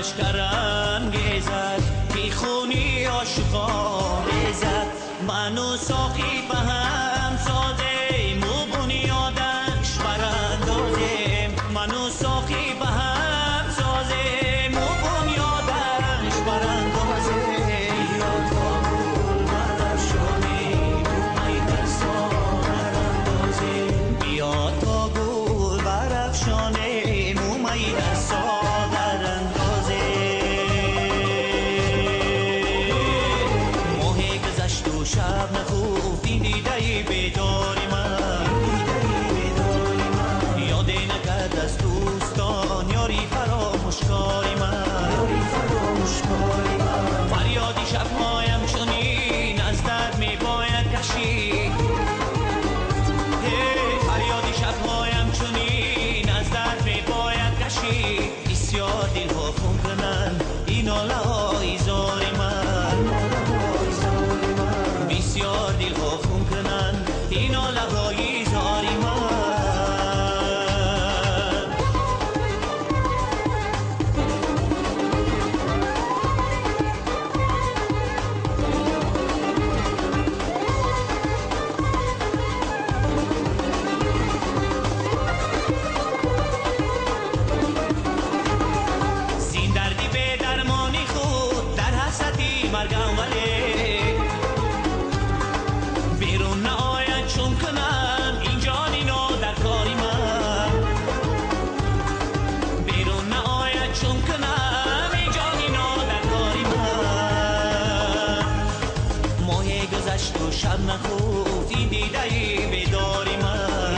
لشکر انگیزد بی خونی عاشقان ریزد من و ساقی به هم سازیم و بنیادش براندازیم من و ساقی به هم سازیم و بنیادش براندازیم بیا تا گل برافشانیم و می دستا براندازیم بیا تا گل برافشانیم و می دستا شب نخوب این دیده بیداری من یادی نکرد از دوستان یاری فراموشکاری من فریادی شبهایم چنین از درد می باید کشید فریادی شبهایم چنین از درد می باید کشید بسیار دلها خون کنند این ناله های زاری من بسیار دلها خون کنند این ناله های زاری من زین دردی به درمانی خود در حسرتی مرگم ولی بیرون نآید چون کنم این جانی نو در کاری من بیرون نآید چون کنم این جانی نو در کاری من ماه گذشت و شب نخفت این دیده بیداری من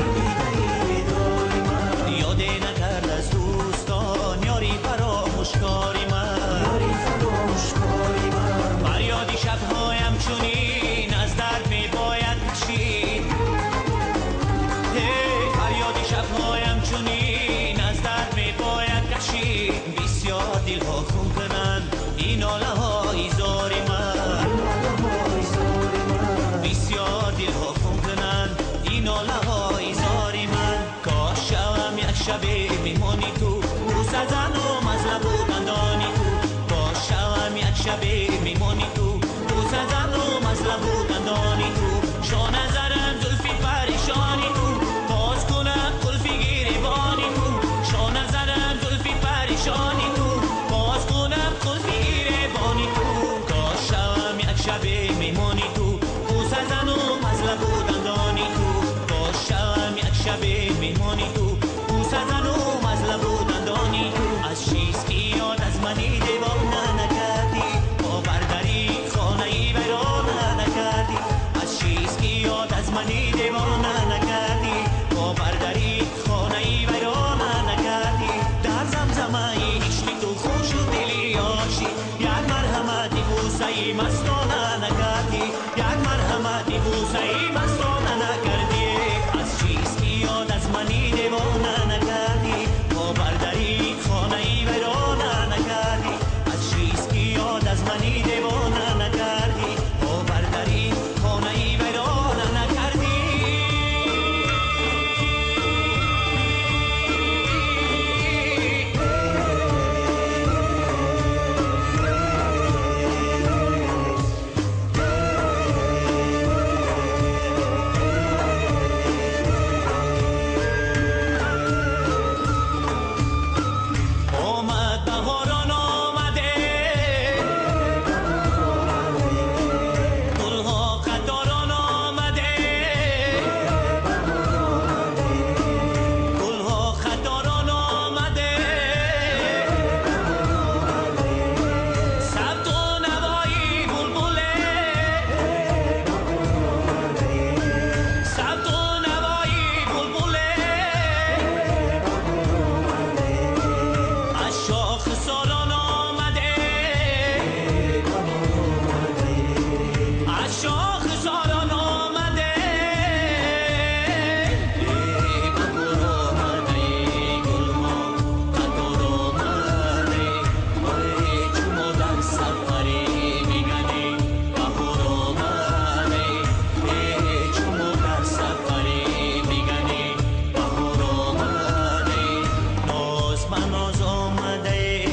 یادی نکرد از دوستان یاری فراموشکاری من فریادی شبهایم چنین از درد می باید کشید فریادی شبهایم چنین از درد می باید کشید بسیار دلها خون کنند این ناله های زاری من بسیار دلها خون کنند این ناله های زاری من کاش شوم یک شبه میمانی تو دوست از و مزله بودن دانی تو کاش شوم یک شبه میمانی تو دوست از و مزله بودن دانی تو شو نظرم زلفی پریشانی تو باز کنم قلفی گریبانی تو شو نظرم زلفی پریشانی تو باز کنم قلفی گریبانی تو کاش شوم یک شبه میمانی تو دوست از و مزله بودن دانی تو کاش شوم یک شبه میمانی تو دوست از و مزله بودن دانی تو از چیز که یاد از منی دیوانه نکردی باور داری خانه ای ویرانه نکردی از چیز که یاد از منی دیوانه نکردی باور داری خانه ای ویرانه نکردی در زمزمه ای عشق تو خوش و دلی عاشق یک مرحمتی بوسه ای مستانه نکردی یک مرحمتی بوسه ای مستانه نکردی از چیز که یاد از منی دیوانه نکردی باور داری خانه ای ویرانه نکردی از چیز که یاد از منی دیوانه نکردی باور داری خانه ای ویرانه نکردی ناز آمده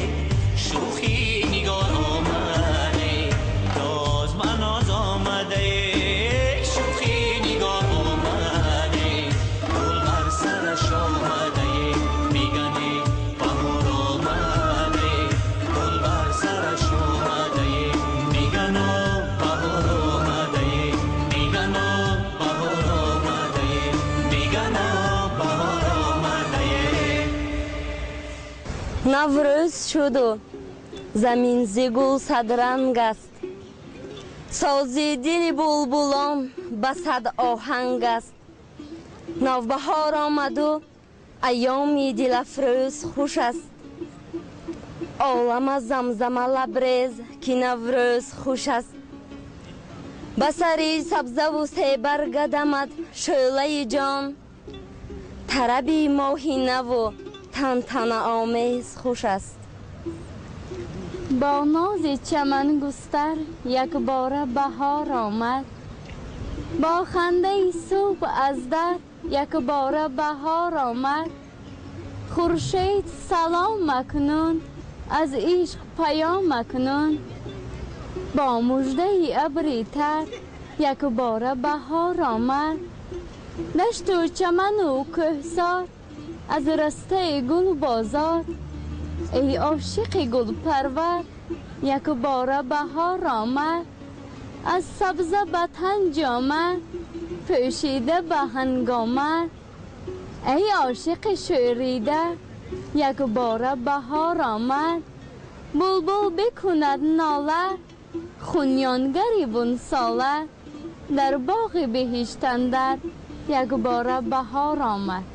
روز شد و زمین ز گل صدرنگ است. ساز دل بلبلان به صد آهنگ است. نوبهار آمد و ایام دل افروز خوش است. عالم زمزمه لبریز که نوروز خوش است. به سری سبزه و سیبرگ دمد شعله جان. طرب ماهینه و تنتنه آمیز خوش است. با ناز چمن گستر یک بار بهار آمد. با خنده صبح از در یک بار بهار آمد. خورشید سلام مکنون از عشق پیام مکنون. با مژده ابری تر یک بار بهار آمد. دشت و چمن و کوهسار از رسته گل بازار. ای عاشق گل پرور یک بار بهار آمد. از سبزه به تن جامه پوشیده به هنگامه. ای عاشق شوریده یک بار بهار آمد. بلبل بکند ناله خونیانگری بون ساله. در باغ بهشت اندر یک بار بهار آمد.